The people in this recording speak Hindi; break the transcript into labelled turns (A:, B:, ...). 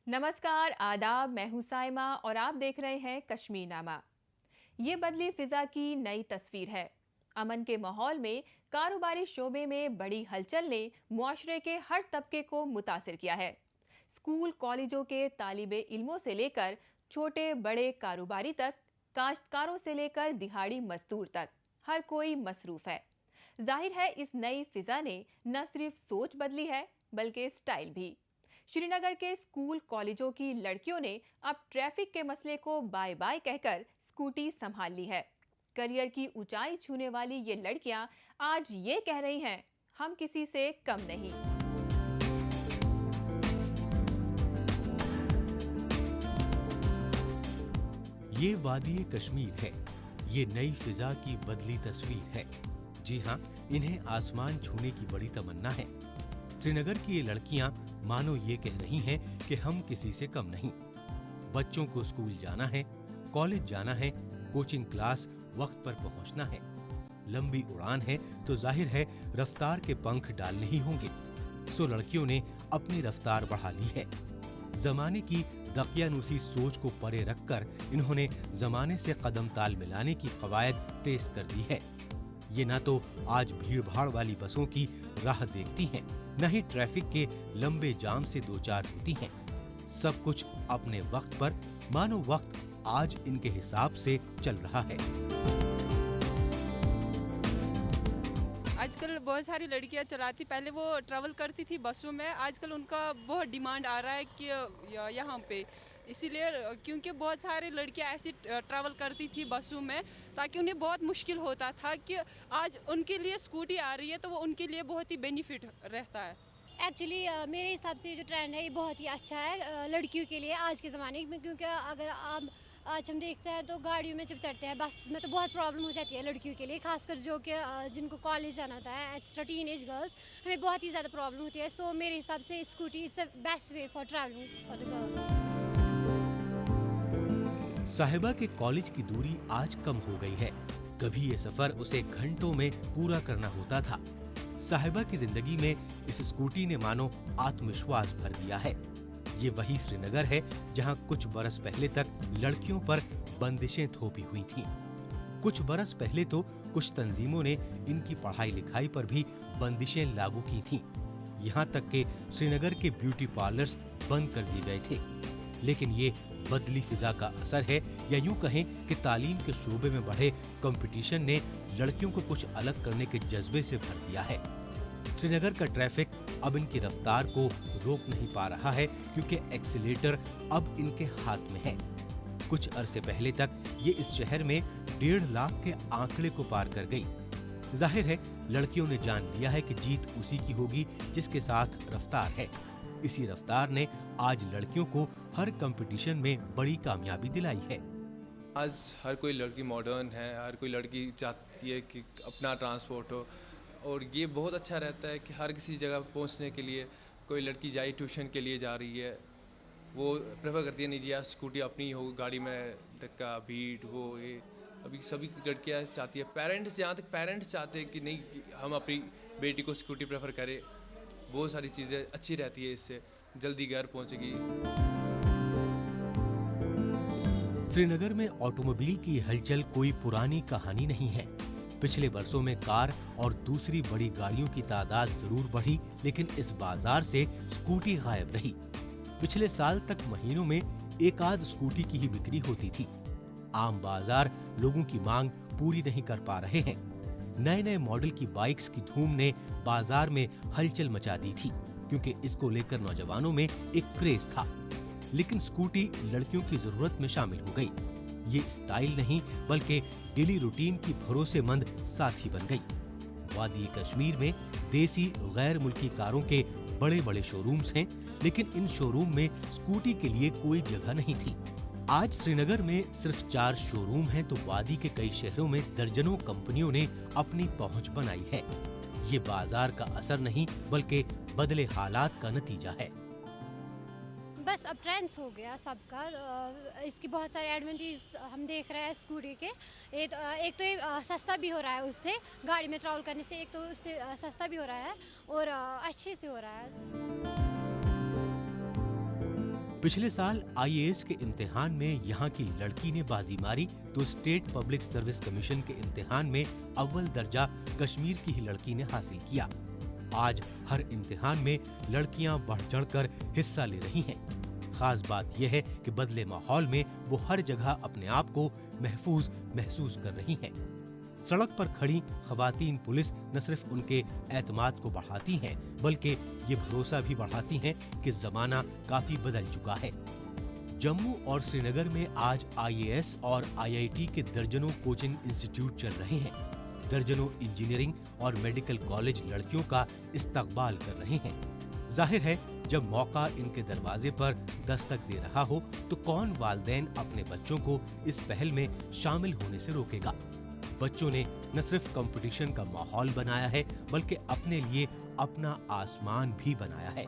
A: नमस्कार, आदाब। मैं हूं साइमा और आप देख रहे हैं कश्मीर नामा। ये बदली फिजा की नई तस्वीर है। अमन के माहौल में कारोबारी शोबे में बड़ी हलचल ने मुआशरे के हर तबके को मुतासिर किया है। स्कूल कॉलेजों के तालिबे इल्मों से लेकर छोटे बड़े कारोबारी तक, काश्तकारों से लेकर दिहाड़ी मजदूर तक, हर कोई मसरूफ है। जाहिर है इस नई फिजा ने न सिर्फ सोच बदली है बल्कि स्टाइल भी। श्रीनगर के स्कूल कॉलेजों की लड़कियों ने अब ट्रैफिक के मसले को बाय बाय कहकर स्कूटी संभाल ली है। करियर की ऊंचाई छूने वाली ये लड़कियां आज ये कह रही हैं, हम किसी से कम नहीं।
B: ये वादी कश्मीर है। ये नई फिजा की बदली तस्वीर है। जी हाँ, इन्हें आसमान छूने की बड़ी तमन्ना है। श्रीनगर की ये लड़कियां मानो ये कह रही हैं कि हम किसी से कम नहीं। बच्चों को स्कूल जाना है, कॉलेज जाना है, कोचिंग क्लास वक्त पर पहुंचना है। लंबी उड़ान है तो जाहिर है रफ्तार के पंख डालने ही होंगे। सो लड़कियों ने अपनी रफ्तार बढ़ा ली है। जमाने की दकियानूसी सोच को परे रखकर इन्होंने जमाने से कदम ताल मिलाने की कवायद तेज कर दी है। ये ना तो आज भीड़ भाड़ वाली बसों की राह देखती हैं, न ही ट्रैफिक के लंबे जाम से दो चार होती हैं। सब कुछ अपने वक्त पर, मानो वक्त आज इनके हिसाब से चल रहा है।
C: आजकल बहुत सारी लड़कियां चलाती, पहले वो ट्रैवल करती थी बसों में, आजकल उनका बहुत डिमांड आ रहा है कि यहाँ पे, इसीलिए क्योंकि बहुत सारी लड़कियां ऐसी ट्रैवल करती थी बसों में, ताकि उन्हें बहुत मुश्किल होता था कि आज उनके लिए स्कूटी आ रही है तो वो उनके लिए बहुत ही बेनिफिट रहता है।
D: एक्चुअली मेरे हिसाब से ये जो ट्रेंड है ये बहुत ही अच्छा है लड़कियों के लिए आज के ज़माने में, क्योंकि अगर आप आज हम देखते हैं तो गाड़ियों में जब चढ़ते हैं बस में तो बहुत प्रॉब्लम हो जाती है लड़कियों के लिए, खासकर जो कि जिनको कॉलेज जाना होता है, एक्स्ट्रा टीनेज गर्ल्स, हमें बहुत ही ज़्यादा प्रॉब्लम होती है। सो मेरे हिसाब से scooty is the best way for travelling for the girl.
B: साहिबा के कॉलेज की दूरी आज कम हो गई है। कभी ये सफर उसे घंटों में पूरा करना होता था। साहिबा की जिंदगी में इस स्कूटी ने मानो आत्मविश्वास भर दिया है। ये वही श्रीनगर है जहां कुछ बरस पहले तक लड़कियों पर बंदिशें थोपी हुई थीं। कुछ बरस पहले तो कुछ तंजीमों ने इनकी पढ़ाई लिखाई पर भी बंदिशें लागू की थीं। यहाँ तक के श्रीनगर के ब्यूटी पार्लर्स बंद कर दिए गए थे। लेकिन ये बदली फिजा का असर है, या यूं कहें कि तालीम के शोबे में बढ़े कंपटीशन ने लड़कियों को कुछ अलग करने के जज्बे से भर दिया है। श्रीनगर का ट्रैफिक अब इनकी रफ्तार को रोक नहीं पा रहा है, क्योंकि एक्सीलेटर अब इनके हाथ में है। कुछ अरसे पहले तक ये इस शहर में 1.5 लाख के आंकड़े को पार कर गई। जाहिर है लड़कियों ने जान लिया है कि जीत उसी की होगी जिसके साथ रफ्तार है। इसी रफ्तार ने आज लड़कियों को हर कंपटीशन में बड़ी कामयाबी दिलाई है।
E: आज हर कोई लड़की मॉडर्न है, हर कोई लड़की चाहती है कि अपना ट्रांसपोर्ट हो, और ये बहुत अच्छा रहता है कि हर किसी जगह पहुंचने के लिए कोई लड़की जाए ट्यूशन के लिए जा रही है, वो प्रेफर करती है नहीं जी यार स्कूटी अपनी हो, गाड़ी में धक्का भीड़ वो ये, अभी सभी लड़कियां चाहती है। पेरेंट्स, जहाँ तक पेरेंट्स चाहते हैं कि नहीं कि हम अपनी बेटी को स्कूटी प्रेफर करें, बहुत सारी चीज़ें अच्छी रहती है, इससे जल्दी घर पहुँचेगी।
B: श्रीनगर में ऑटोमोबाइल की हलचल कोई पुरानी कहानी नहीं है। पिछले वर्षों में कार और दूसरी बड़ी गाड़ियों की तादाद जरूर बढ़ी, लेकिन इस बाजार से स्कूटी गायब रही। पिछले साल तक महीनों में एक आध स्कूटी की ही बिक्री होती थी। आम बाजार लोगों की मांग पूरी नहीं कर पा रहे हैं। नए नए मॉडल की बाइक्स की धूम ने बाजार में हलचल मचा दी थी, क्योंकि इसको लेकर नौजवानों में एक क्रेज था। लेकिन स्कूटी लड़कियों की जरूरत में शामिल हो गई। ये स्टाइल नहीं बल्कि डेली रूटीन की भरोसेमंद साथी बन गई। वादी कश्मीर में देसी गैर मुल्की कारों के बड़े बड़े शोरूम्स हैं, लेकिन इन शोरूम में स्कूटी के लिए कोई जगह नहीं थी। आज श्रीनगर में सिर्फ 4 शोरूम हैं, तो वादी के कई शहरों में दर्जनों कंपनियों ने अपनी पहुंच बनाई है। ये बाजार का असर नहीं बल्कि बदले हालात का नतीजा है।
D: बस अब ट्रेंड्स हो गया सबका। इसकी बहुत सारे एडवांटेज हम देख रहे हैं स्कूटी के। एक तो ये सस्ता भी हो रहा है, उससे गाड़ी में ट्रैवल करने से एक तो उससे सस्ता भी हो रहा है और अच्छे से हो रहा है।
B: पिछले साल IAS के इम्तिहान में यहाँ की लड़की ने बाजी मारी तो स्टेट पब्लिक सर्विस कमीशन के इम्तिहान में अव्वल दर्जा कश्मीर की ही लड़की ने हासिल किया। आज हर इम्तिहान में लड़कियां बढ़ चढ़कर हिस्सा ले रही हैं। खास बात यह है कि बदले माहौल में वो हर जगह अपने आप को महफूज महसूस कर रही हैं। सड़क पर खड़ी खवातीन पुलिस न सिर्फ उनके एतमाद को बढ़ाती हैं, बल्कि ये भरोसा भी बढ़ाती हैं कि जमाना काफी बदल चुका है। जम्मू और श्रीनगर में आज IAS और IIT के दर्जनों कोचिंग इंस्टीट्यूट चल रहे हैं। दर्जनों इंजीनियरिंग और मेडिकल कॉलेज लड़कियों का इस्तकबाल कर रहे हैं। जाहिर है, जब मौका इनके दरवाजे पर दस्तक दे रहा हो तो कौन वालिदैन अपने बच्चों को इस पहल में शामिल होने से रोकेगा। बच्चों ने न सिर्फ कंपटीशन का माहौल बनाया है, बल्कि अपने लिए अपना आसमान भी बनाया है।